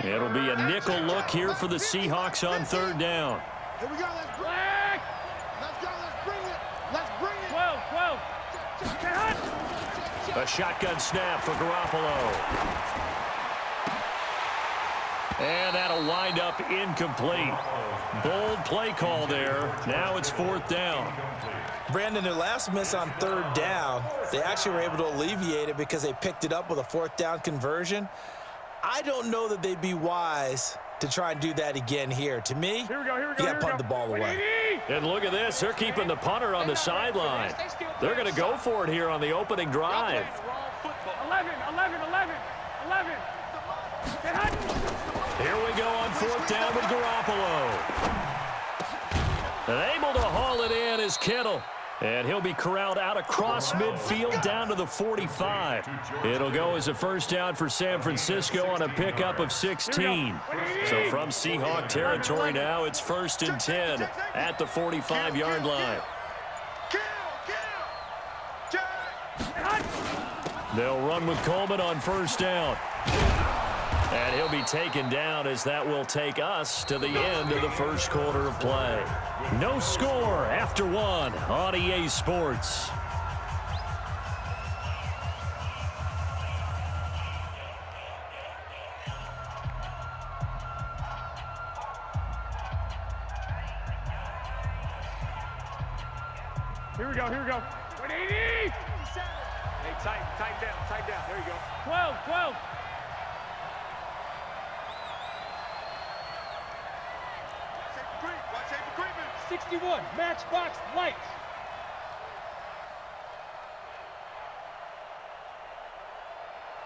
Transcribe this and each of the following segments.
It'll be a nickel look here for the Seahawks on third down. Here we go. Let's bring it. Let's go. Let's bring it. Let's bring it. 12. A shotgun snap for Garoppolo. And that'll wind up incomplete. Bold play call there. Now it's fourth down. Brandon, their last miss on third down, they actually were able to alleviate it because they picked it up with a fourth down conversion. I don't know that they'd be wise to try and do that again here. To me, you got to punt the ball away. And look at this. They're keeping the punter on the sideline. They're going to go for it here on the opening drive. 11. Here we go on fourth down with Garoppolo. And able to haul it in is Kittle. And he'll be corralled out across midfield down to the 45. It'll go as a first down for San Francisco on a pickup of 16. So from Seahawk territory now, it's 1st and 10 at the 45-yard line. They'll run with Coleman on first down. And he'll be taken down as that will take us to the end of the first quarter of play. No score after one on EA Sports. Here we go. 180. Hey, tighten down. There you go. 12. Watch safe equipment. 61. Matchbox lights.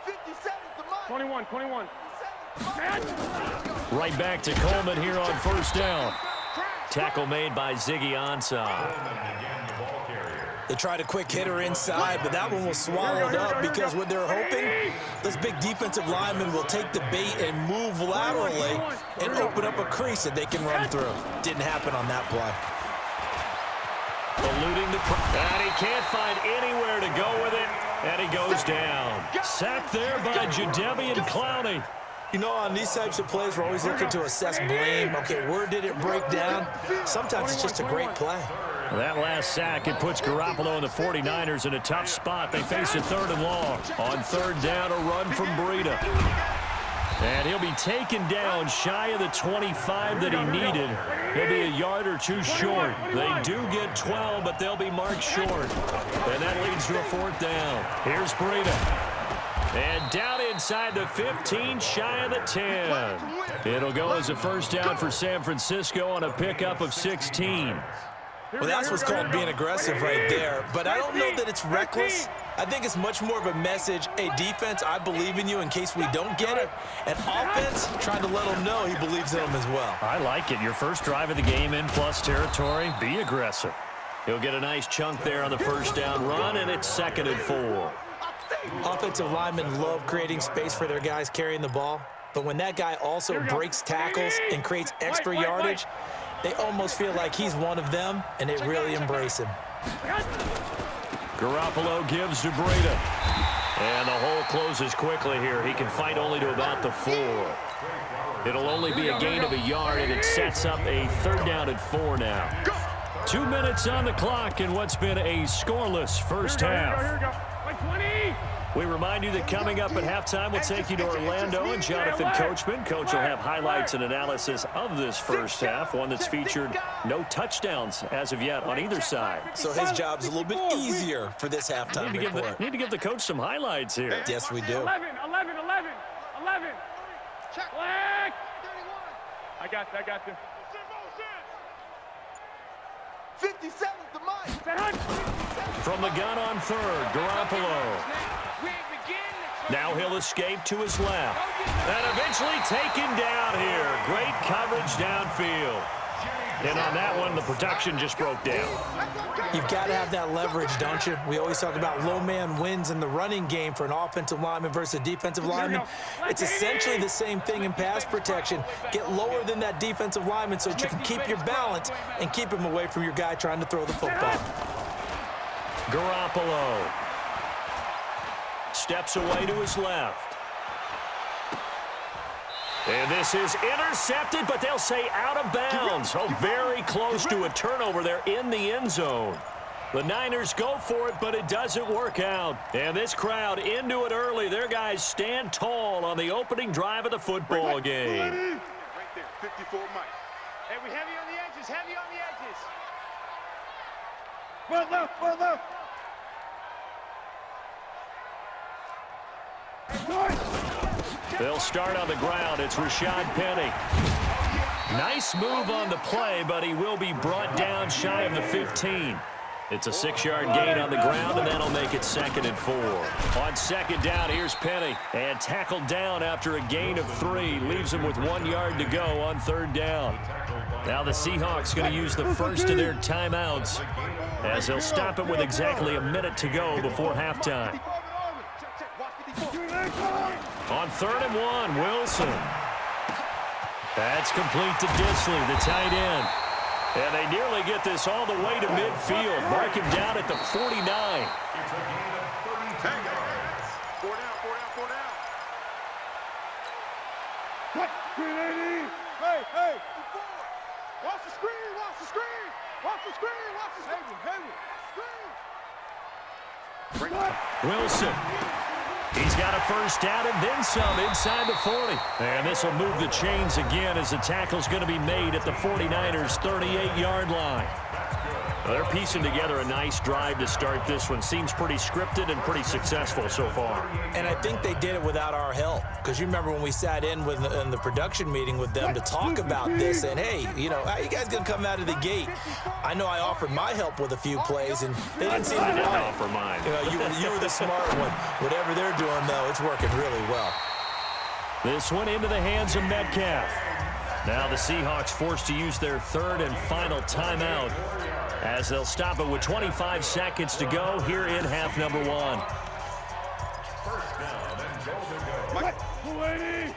57 the mic. 21. Right back to Coleman here on first down. Tackle made by Ziggy Ansah. They tried a quick hitter inside, but that one was swallowed up because what they're hoping, this big defensive lineman will take the bait and move laterally and open up a crease that they can run through. Didn't happen on that play. Eluding the and he can't find anywhere to go with it, and he goes down. Sacked there by Jadeveon Clowney. You know, on these types of plays, we're always looking to assess blame. Okay, where did it break down? Sometimes it's just a great play. That last sack, it puts Garoppolo and the 49ers in a tough spot. They face a 3rd and long. On third down, a run from Breida. And he'll be taken down shy of the 25 that he needed. He'll be a yard or two short. They do get 12, but they'll be marked short. And that leads to a 4th down. Here's Breida. And down inside the 15, shy of the 10. It'll go as a first down for San Francisco on a pickup of 16. Well, that's what's called being aggressive right there. But I don't know that it's reckless. I think it's much more of a message, hey, defense, I believe in you in case we don't get it. And offense, trying to let him know he believes in him as well. I like it. Your first drive of the game in plus territory, be aggressive. He'll get a nice chunk there on the first down run, and it's 2nd and 4. Offensive linemen love creating space for their guys carrying the ball. But when that guy also breaks tackles and creates extra yardage, they almost feel like he's one of them, and they really embrace him. Garoppolo gives to Breida. And the hole closes quickly here. He can fight only to about the 4. It'll only be a gain of a yard, and it sets up a 3rd down and 4 now. 2 minutes on the clock in what's been a scoreless first half. We remind you that coming up at halftime, we'll take you to Orlando and Jonathan Coachman. Coach will have highlights and analysis of this first half, one that's featured no touchdowns as of yet on either side. So his job's a little bit easier for this halftime report. Need to give the coach some highlights here. Yes, we do. 11. Check. Black. I got this. 57 the mic. From the gun on third, Garoppolo. Now he'll escape to his left. And eventually taken down here. Great coverage downfield. And on that one, the production just broke down. You've got to have that leverage, don't you? We always talk about low man wins in the running game for an offensive lineman versus a defensive lineman. It's essentially the same thing in pass protection. Get lower than that defensive lineman so that you can keep your balance and keep him away from your guy trying to throw the football. Garoppolo steps away to his left. And this is intercepted, but they'll say out of bounds. Oh, very close to a turnover there in the end zone. The Niners go for it, but it doesn't work out. And this crowd into it early. Their guys stand tall on the opening drive of the football game. Right there, 54 Mike. Hey, we heavy on the edges, heavy on the edges. One left, one left. They'll start on the ground. It's Rashad Penny. Nice move on the play, but he will be brought down shy of the 15. It's a 6-yard gain on the ground, and that'll make it 2nd and 4. On 2nd down, here's Penny. And tackled down after a gain of 3. Leaves him with 1 yard to go on 3rd down. Now the Seahawks going to use the first of their timeouts as they'll stop it with exactly a minute to go before halftime. On 3rd and 1, Wilson. That's complete to Disley, the tight end. And they nearly get this all the way to midfield. Mark him down at the 49. It's a gain of 30 yards. 4 down, 4 down, 4 down. Cut. 380. Hey, hey. Watch the screen, watch the screen. Watch the screen, watch the screen. Wilson. He's got a first down and then some inside the 40. And this will move the chains again as the tackle's going to be made at the 49ers' 38-yard line. Well, they're piecing together a nice drive to start this one. Seems pretty scripted and pretty successful so far. And I think they did it without our help. Because you remember when we sat in the production meeting with them to talk about this, and hey, you know, how you guys going to come out of the gate? I know I offered my help with a few plays, and they didn't seem to want it. Offer mine. You know, you were the smart one. Whatever they're doing, though, it's working really well. This one into the hands of Metcalf. Now the Seahawks forced to use their 3rd and final timeout as they'll stop it with 25 seconds to go here in half number 1. First down and goal to go. Mike, 280.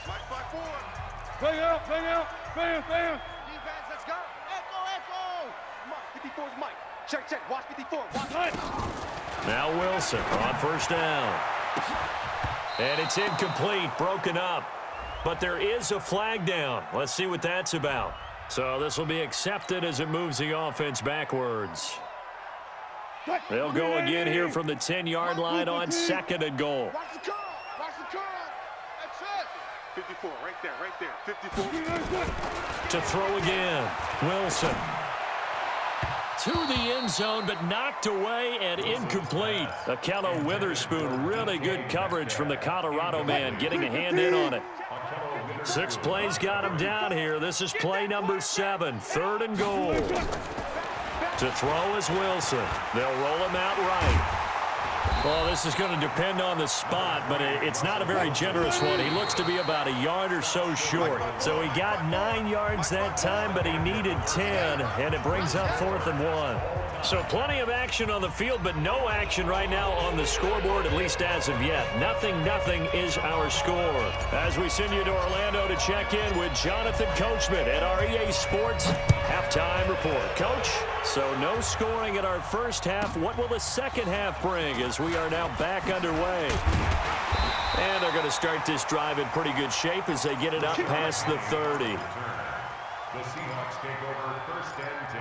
Mike, 5-4. Bang out, bang out. Bam, bam. Defense, let's go. Echo, echo. Mike, 54 is Mike. Check, check. Watch 54. Watch Mike. Now Wilson on first down. And it's incomplete, broken up. But there is a flag down. Let's see what that's about. So this will be accepted as it moves the offense backwards. They'll go again here from the 10-yard line on 2nd and goal. Watch the curl. Watch the curl. That's it. 54, right there, right there. 54. To throw again. Wilson. To the end zone, but knocked away and incomplete. Akello Witherspoon, really good coverage from the Colorado man, getting a hand in on it. 6 plays got him down here. This is play number 7, 3rd and goal. To throw is Wilson. They'll roll him out right. Well, this is going to depend on the spot, but it's not a very generous one. He looks to be about a yard or so short. So he got 9 yards that time, but he needed 10, and it brings up 4th and 1. So plenty of action on the field, but no action right now on the scoreboard, at least as of yet. 0-0 is our score. As we send you to Orlando to check in with Jonathan Coachman at our EA Sports Halftime Report. Coach, so no scoring in our first half. What will the second half bring as we are now back underway? And they're going to start this drive in pretty good shape as they get it up past the 30. The Seahawks take over 1st and 10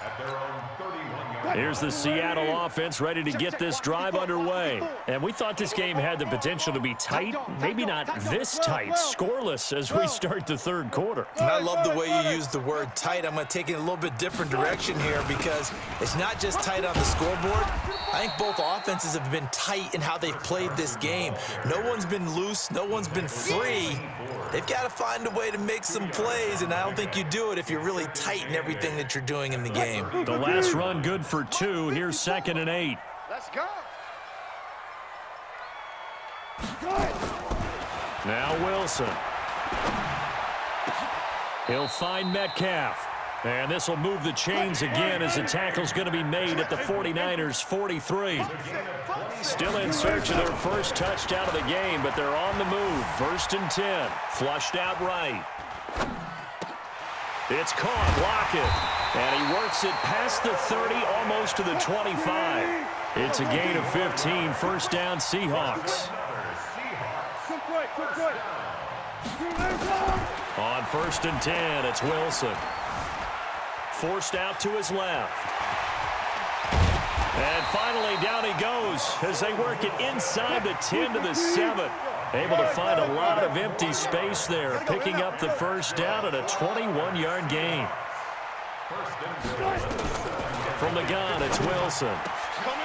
at their own 31-yard. Here's the Seattle offense ready to get this drive underway. And we thought this game had the potential to be tight, maybe not this tight, scoreless as we start the 3rd quarter. And I love the way you use the word tight. I'm going to take it in a little bit different direction here because it's not just tight on the scoreboard. I think both offenses have been tight in how they've played this game. No one's been loose. No one's been free. They've got to find a way to make some plays, and I don't think you do it if you're really tight in everything that you're doing in the game. The last run good for 2. Here's 2nd and 8. Let's go. Now Wilson. He'll find Metcalf. And this will move the chains again as the tackle's going to be made at the 49ers' 43. Still in search of their first touchdown of the game, but they're on the move. 1st and 10. Flushed out right. It's caught. Lockett. And he works it past the 30, almost to the 25. It's a gain of 15. 1st down, Seahawks. On 1st and 10, it's Wilson. Forced out to his left. And finally, down he goes as they work it inside the 10 to the 7. Able to find a lot of empty space there, picking up the first down at a 21-yard gain. From the gun, it's Wilson.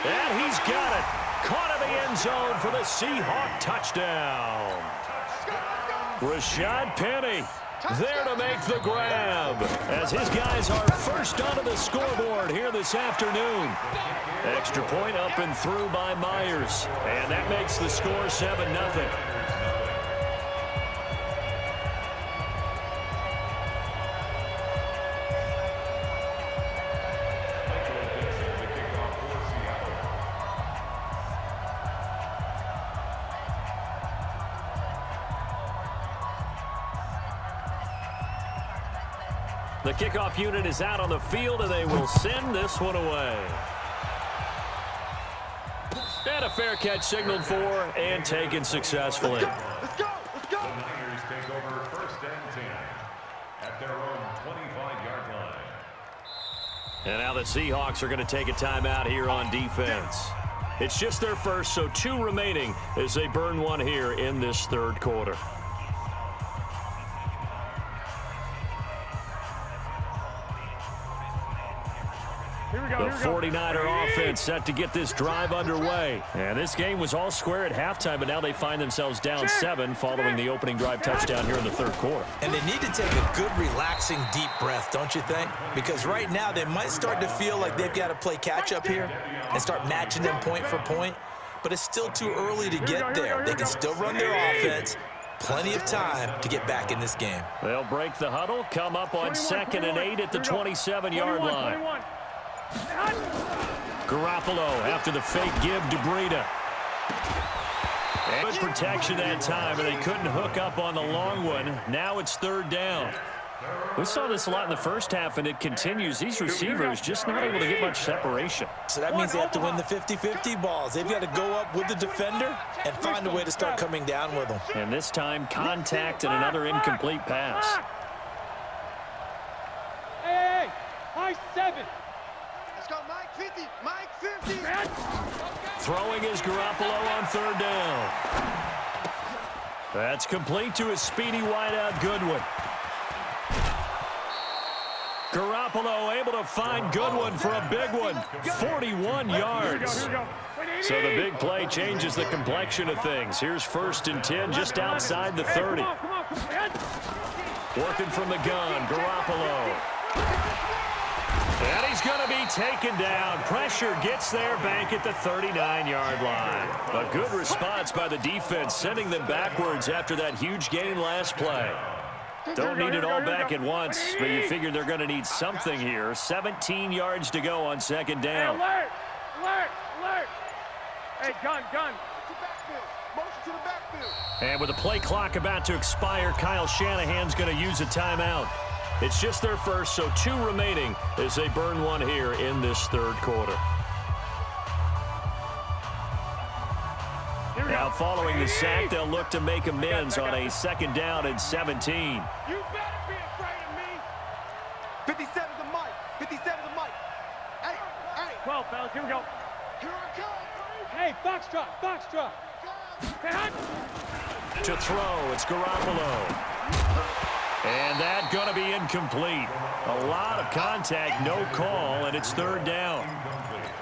And he's got it. Caught in the end zone for the Seahawk touchdown. Rashad Penny there to make the grab as his guys are first onto the scoreboard here this afternoon. Extra point up and through by Myers. And that makes the score 7-0. The kickoff unit is out on the field, and they will send this one away. And a fair catch signaled for and taken successfully. Let's go! The Niners take over 1st and 10 at their own 25-yard line. And now the Seahawks are going to take a timeout here on defense. It's just their first, so 2 remaining as they burn one here in this third quarter. The 49er offense set to get this drive underway. And this game was all square at halftime, but now they find themselves down 7 following the opening drive touchdown here in the third quarter. And they need to take a good, relaxing, deep breath, don't you think? Because right now they might start to feel like they've got to play catch-up here and start matching them point for point. But it's still too early to get there. They can still run their offense. Plenty of time to get back in this game. They'll break the huddle, come up on 2nd and 8 at the 27-yard line. Garoppolo after the fake give to Breida. Good protection that time, and they couldn't hook up on the long one. Now it's 3rd down. We saw this a lot in the first half, and it continues. These receivers just not able to get much separation. So that means they have to win the 50-50 balls. They've got to go up with the defender and find a way to start coming down with them. And this time, contact and another incomplete pass. Hey, high 7. Let's go, Mike 50. Mike 50. Throwing is Garoppolo on 3rd down. That's complete to his speedy wideout Goodwin. Garoppolo able to find Goodwin for a big one. 41 yards. So the big play changes the complexion of things. Here's 1st and 10 just outside the 30. Working from the gun, Garoppolo. And he's going to be taken down. Pressure gets there back at the 39-yard line. A good response by the defense, sending them backwards after that huge gain last play. Don't need it all back at once, but you figure they're going to need something here. 17 yards to go on 2nd down. Alert! Alert! Alert! Hey, gun! Motion to the backfield. And with the play clock about to expire, Kyle Shanahan's going to use a timeout. It's just their first, so 2 remaining as they burn one here in this 3rd quarter. Now following the sack, they'll look to make amends on a 2nd down and 17. You better be afraid of me. 57 to Mike. 57 to Mike. Hey. 12, fellas, here we go. Here I come. Hey, Foxtrot. To throw, it's Garoppolo. And that going to be incomplete. A lot of contact, no call, and it's 3rd down.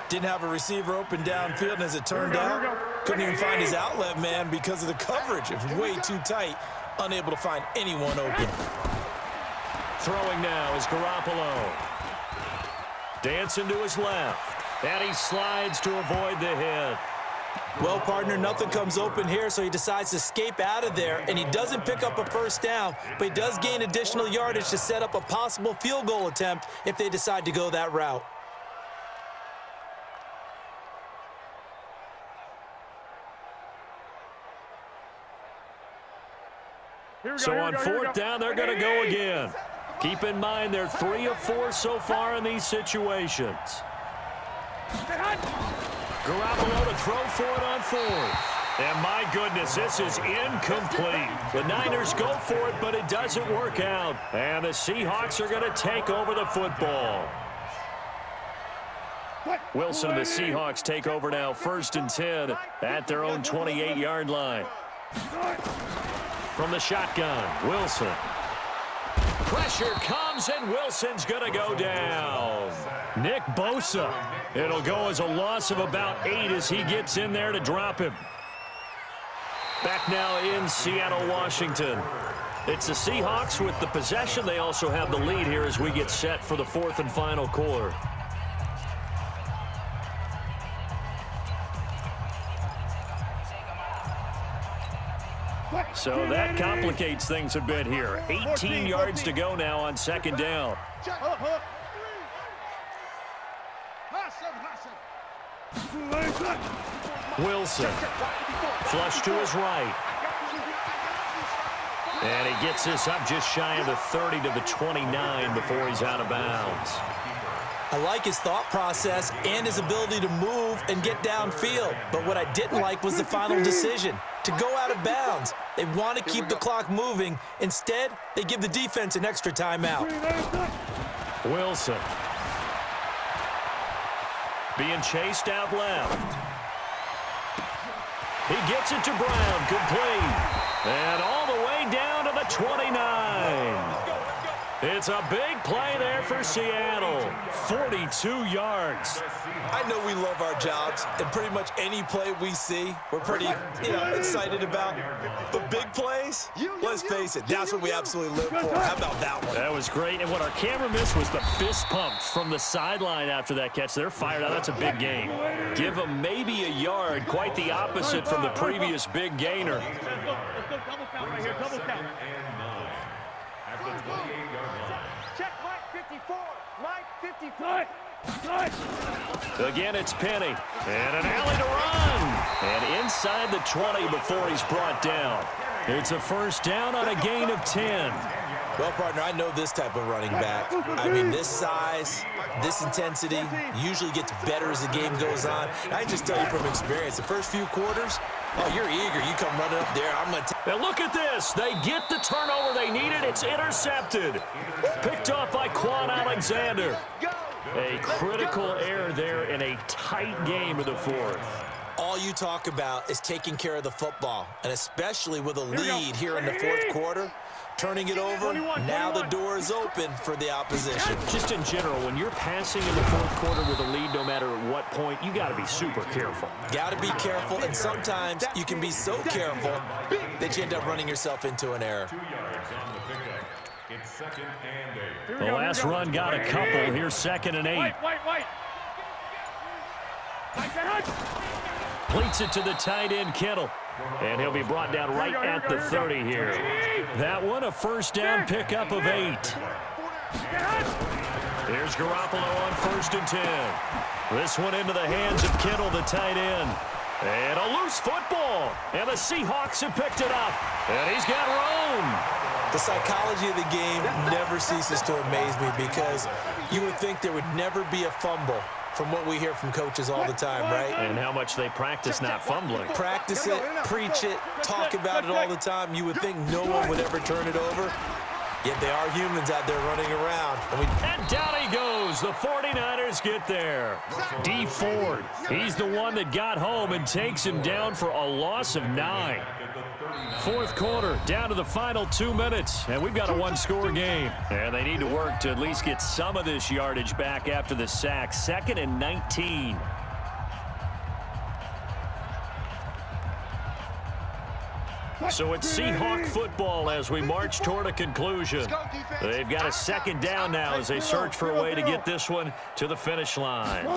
Didn't have a receiver open downfield, and as it turned out, couldn't even find his outlet man because of the coverage. It was way too tight, unable to find anyone open. Throwing now is Garoppolo. Dancing to his left, and he slides to avoid the hit. Well, partner, nothing comes open here, so he decides to escape out of there, and he doesn't pick up a 1st down, but he does gain additional yardage to set up a possible field goal attempt if they decide to go that route. So on 4th down, they're going to go again. Keep in mind they're 3 of 4 so far in these situations. Garoppolo to throw for it on 4th. And my goodness, this is incomplete. The Niners go for it, but it doesn't work out. And the Seahawks are going to take over the football. Wilson and the Seahawks take over now, 1st and 10 at their own 28-yard line. From the shotgun, Wilson. Pressure comes, and Wilson's going to go down. Nick Bosa. It'll go as a loss of about 8 as he gets in there to drop him. Back now in Seattle, Washington. It's the Seahawks with the possession. They also have the lead here as we get set for the 4th and final quarter. So that complicates things a bit here. 18 yards to go now on 2nd down. Wilson. Flush to his right. And he gets this up just shy of the 30 to the 29 before he's out of bounds. I like his thought process and his ability to move and get downfield. But what I didn't like was the final decision, to go out of bounds. They want to keep the clock moving. Instead, they give the defense an extra timeout. Wilson. Being chased out left. He gets it to Brown, complete. And all the way down to the 29. It's a big play there for Seattle. 42 yards. I know we love our jobs, and pretty much any play we see, we're pretty, excited about. But big plays, let's face it, that's what we absolutely live for. How about that one? That was great, and what our camera missed was the fist pumps from the sideline after that catch. They're fired out. That's a big gain. Give them maybe a yard, quite the opposite from the previous big gainer. Let's go double count right here, double count. Check Mike 54. Mike 54. Again, it's Penny. And an alley to run. And inside the 20 before he's brought down. It's a 1st down on a gain of 10. Well, partner, I know this type of running back. I mean, this size, this intensity usually gets better as the game goes on. And I can just tell you from experience, the first few quarters, oh, you're eager. You come running up there. I'm going to now look at this. They get the turnover they needed. It's intercepted. Picked off by Quan Alexander. A critical error there in a tight game of the 4th. All you talk about is taking care of the football, and especially with a lead here in the 4th quarter. Turning it over, now the door is open for the opposition. Just in general, when you're passing in the 4th quarter with a lead, no matter at what point, you got to be super careful. Got to be careful, and sometimes you can be so careful that you end up running yourself into an error. 2 yards on the pickup. It's 2nd and 8. The last run got a couple. Here's 2nd and 8. White. Pleats it to the tight end, Kittle. And he'll be brought down right at the 30 here. That one, a 1st down pickup of 8. Here's Garoppolo on 1st and 10. This one into the hands of Kittle, the tight end. And a loose football. And the Seahawks have picked it up. And he's got room. The psychology of the game never ceases to amaze me because you would think there would never be a fumble from what we hear from coaches all the time, right? And how much they practice not fumbling. Practice it, preach it, talk about it all the time. You would think no one would ever turn it over. Yet they are humans out there running around. And down he goes. The 49ers get there. D Ford, he's the one that got home and takes him down for a loss of 9. 4th quarter, down to the final 2 minutes, and we've got a 1-score game. And they need to work to at least get some of this yardage back after the sack. 2nd and 19. So it's Seahawk football as we march toward a conclusion. They've got a 2nd down now as they search for a way to get this one to the finish line.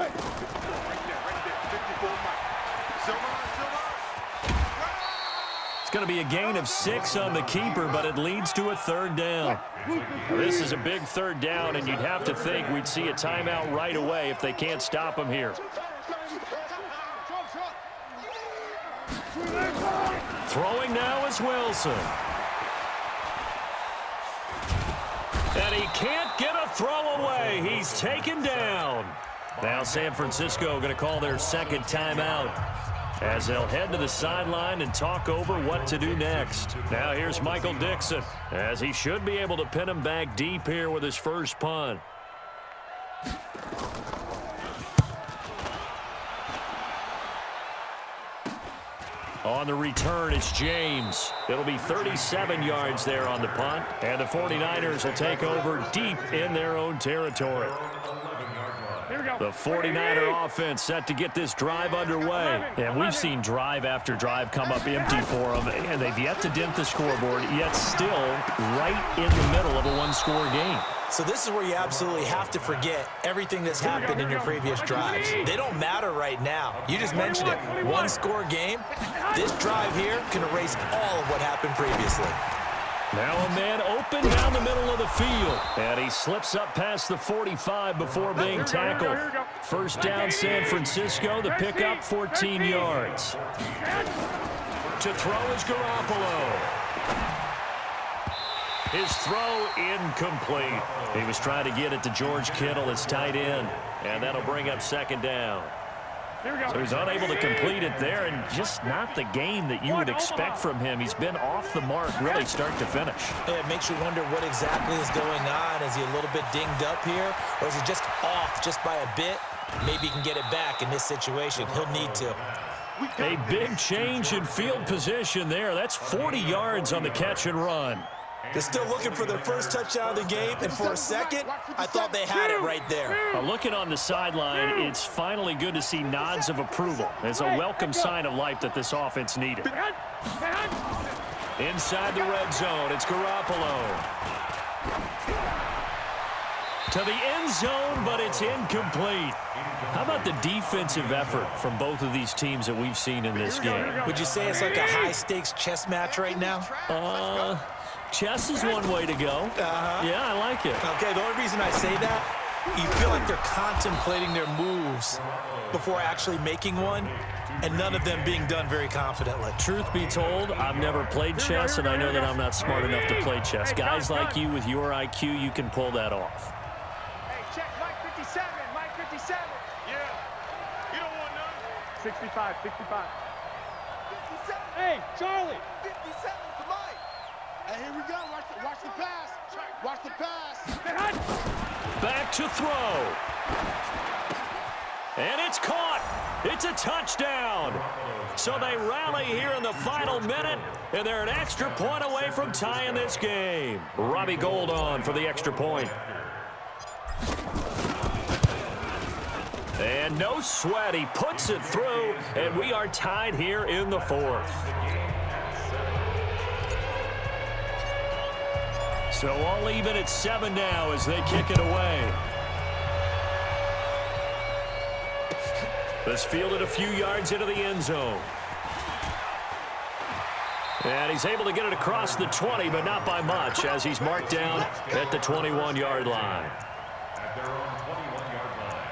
It's going to be a gain of 6 on the keeper, but it leads to a 3rd down. This is a big 3rd down, and you'd have to think we'd see a timeout right away if they can't stop him here. Throwing now is Wilson. And he can't get a throw away. He's taken down. Now San Francisco going to call their 2nd timeout. as they'll head to the sideline and talk over what to do next. Now here's Michael Dixon, as he should be able to pin him back deep here with his first punt. On the return, it's James. It'll be 37 yards there on the punt, and the 49ers will take over deep in their own territory. The 49er offense set to get this drive underway. And we've seen drive after drive come up empty for them, and they've yet to dent the scoreboard, yet still right in the middle of a one-score game. So this is where you absolutely have to forget everything that's happened in your previous drives. They don't matter right now. You just mentioned it. One-score game. This drive here can erase all of what happened previously. Now a man open down the middle of the field. And he slips up past the 45 before being tackled. First down, San Francisco. The pickup, 14 yards. To throw is Garoppolo. His throw incomplete. He was trying to get it to George Kittle, his tight end. And that'll bring up second down. So he's unable to complete it there, and just not the game that you would expect from him. He's been off the mark really start to finish. Yeah, it makes you wonder what exactly is going on. Is he a little bit dinged up here, or is he just off just by a bit? Maybe he can get it back in this situation. He'll need to. A big change in field position there. That's 40 yards on the catch and run. They're still looking for their first touchdown of the game, and for a second, I thought they had it right there. Looking on the sideline, it's finally good to see nods of approval. It's a welcome sign of life that this offense needed. Inside the red zone, it's Garoppolo. To the end zone, but it's incomplete. How about the defensive effort from both of these teams that we've seen in this game? Would you say it's like a high-stakes chess match right now? Chess is one way to go. Yeah, I like it. Okay, the only reason I say that, you feel like they're contemplating their moves before actually making one, and none of them being done very confidently. Truth be told, I've never played chess, and I know that I'm not smart enough to play chess. Guys like you with your IQ, you can pull that off. Hey, check Mike 57, Mike 57. Yeah. You don't want none. 65, 65. 57. Hey, Charlie. 57 to Mike. Hey, here we go. Watch the pass. Watch the pass. Back to throw. And it's caught. It's a touchdown. So they rally here in the final minute, and they're an extra point away from tying this game. Robbie Gould on for the extra point. And no sweat. He puts it through, and we are tied here in the fourth. So all even at 7 now as they kick it away. This fielded a few yards into the end zone. And he's able to get it across the 20, but not by much, as he's marked down at the 21-yard line. At their own 21-yard line.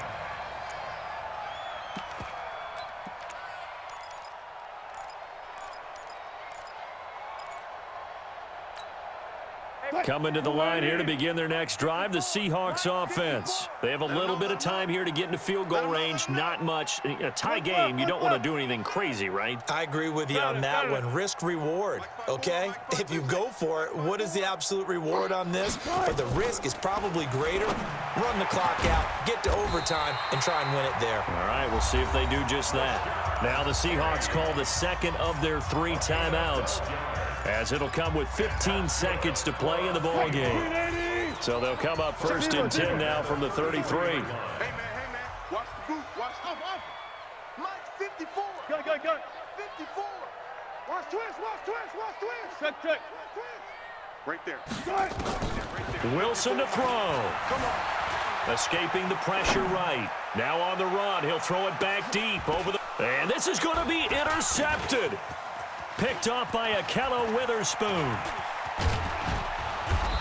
Coming to the line here to begin their next drive, the Seahawks offense. They have a little bit of time here to get into field goal range, not much. A tie game, you don't want to do anything crazy, right? I agree with you on that one. Risk reward, okay? If you go for it, what is the absolute reward on this? But the risk is probably greater. Run the clock out, get to overtime, and try and win it there. All right, we'll see if they do just that. Now the Seahawks call the second of their 3 timeouts, as it'll come with 15 seconds to play in the ball game. So they'll come up first and 10 now from the 33. Hey, man. Watch the boot. Watch up. Mike's 54. Go. 54. Watch twist. Check. Right there. Wilson to throw. Come on. Escaping the pressure right. Now on the run. He'll throw it back deep over the... And this is going to be intercepted. Picked off by Akello Witherspoon.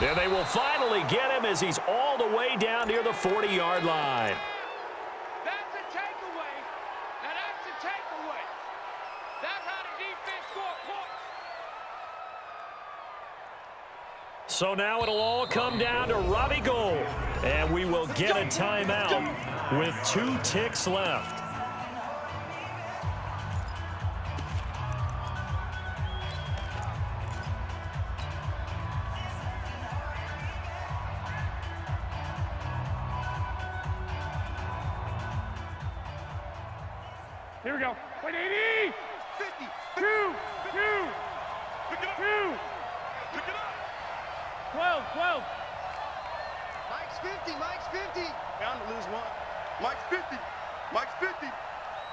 And they will finally get him as he's all the way down near the 40-yard line. That's a takeaway. Now that's a takeaway. That's how the defense scored points. So now it'll all come down to Robbie Gould. And we will get a timeout with 2 ticks left. Here we go. Wait, 80. 50. 2. Pick it up. 2. Pick it up. 12. Mike's 50. Mike's 50. Bound to lose one. Mike's 50. Mike's 50.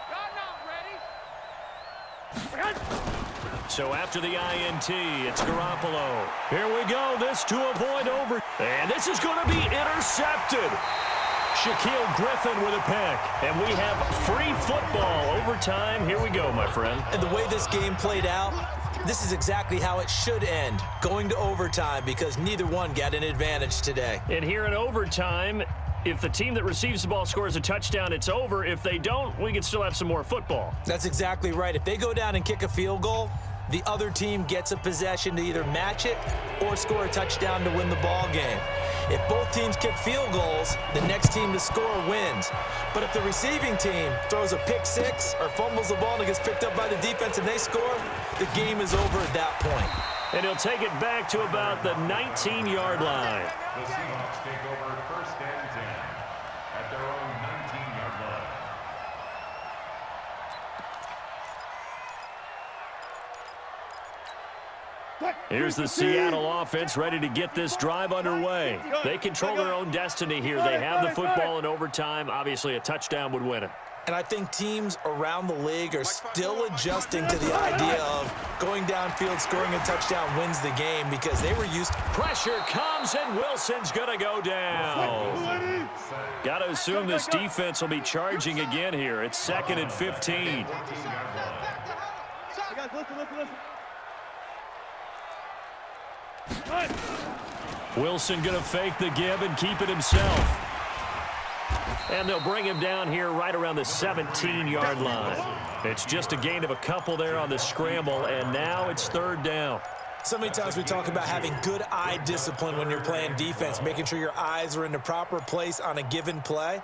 Y'all not ready. So after the INT, it's Garoppolo. Here we go. This to avoid over. And this is going to be intercepted. Shaquille Griffin with a pick. And we have free football. Overtime. Here we go, my friend. And the way this game played out, this is exactly how it should end, going to overtime, because neither one got an advantage today. And here in overtime, if the team that receives the ball scores a touchdown, it's over. If they don't, we can still have some more football. That's exactly right. If they go down and kick a field goal, the other team gets a possession to either match it or score a touchdown to win the ball game. If both teams kick field goals, the next team to score wins. But if the receiving team throws a pick six or fumbles the ball and it gets picked up by the defense and they score, the game is over at that point. And he'll take it back to about the 19-yard line. The Seahawks take over first and 10 at their own 19-yard line. Here's the Seattle offense ready to get this drive underway. They control their own destiny here. They have the football in overtime. Obviously, a touchdown would win it. And I think teams around the league are still adjusting to the idea of going downfield, scoring a touchdown wins the game, because they were used to. Pressure comes, and Wilson's going to go down. Got to assume this defense will be charging again here. It's 2nd and 15. Wilson going to fake the give and keep it himself. And they'll bring him down here right around the 17-yard line. It's just a gain of a couple there on the scramble, and now it's 3rd down. So many times we talk about having good eye discipline when you're playing defense, making sure your eyes are in the proper place on a given play.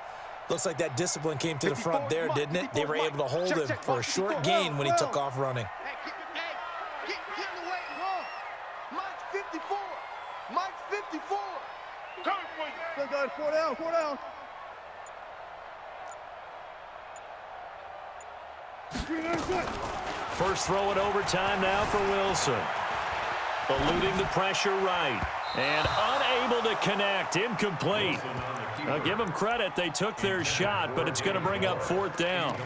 Looks like that discipline came to the front there, didn't it? They were able to hold him for a short gain when he took off running. Get in the way, wrong. Mike's 54. Mike's 54. Coming for you. Good guys, 4 down, 4 down. First throw in overtime now for Wilson. Eluding the pressure right. And unable to connect. Incomplete. I'll give them credit. They took their shot, but it's going to bring up 4th down.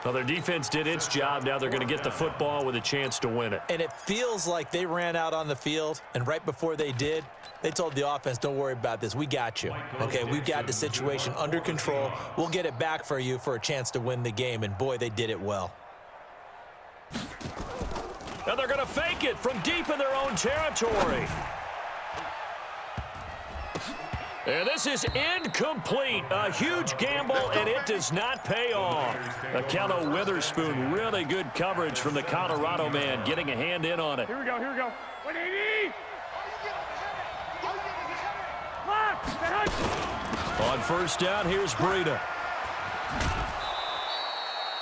Well, their defense did its job. Now they're going to get the football with a chance to win it. And it feels like they ran out on the field, and right before they did, they told the offense, don't worry about this. We got you. Okay, we've got the situation under control. We'll get it back for you for a chance to win the game. And, boy, they did it well. And they're going to fake it from deep in their own territory. And this is incomplete. A huge gamble, and it does not pay off. Akello Witherspoon, really good coverage from the Colorado man, getting a hand in on it. Here we go. 180. On first down, here's Breida.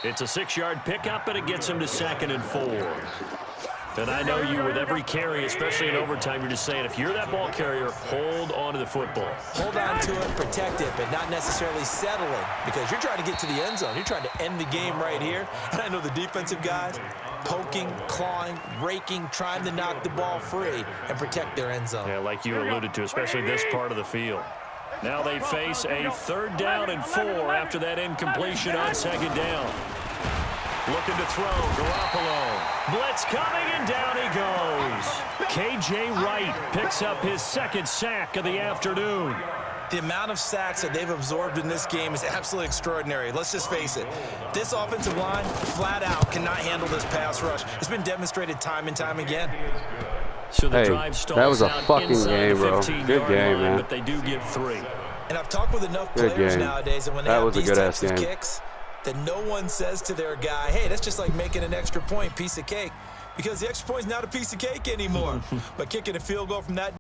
It's a 6-yard pickup, and it gets him to 2nd and 4. And I know you, with every carry, especially in overtime, you're just saying, if you're that ball carrier, hold on to the football. Hold on to it, protect it, but not necessarily settling, because you're trying to get to the end zone. You're trying to end the game right here. And I know the defensive guys poking, clawing, raking, trying to knock the ball free and protect their end zone. Yeah, like you alluded to, especially this part of the field. Now they face a 3rd down and 4 after that incompletion on 2nd down. Looking to throw, Garoppolo. Blitz coming, and down he goes. K.J. Wright picks up his 2nd sack of the afternoon. The amount of sacks that they've absorbed in this game is absolutely extraordinary. Let's just face it. This offensive line, flat out, cannot handle this pass rush. It's been demonstrated time and time again. So the drive stalls that was a out fucking inside game, the bro. 15-yard Good game, line, man. but they do get 3. And I've talked with enough Good players game. nowadays, and when they That have was a these good-ass types of game. kicks, that no one says to their guy, hey, that's just like making an extra point, piece of cake. Because the extra point is not a piece of cake anymore. But kicking a field goal from that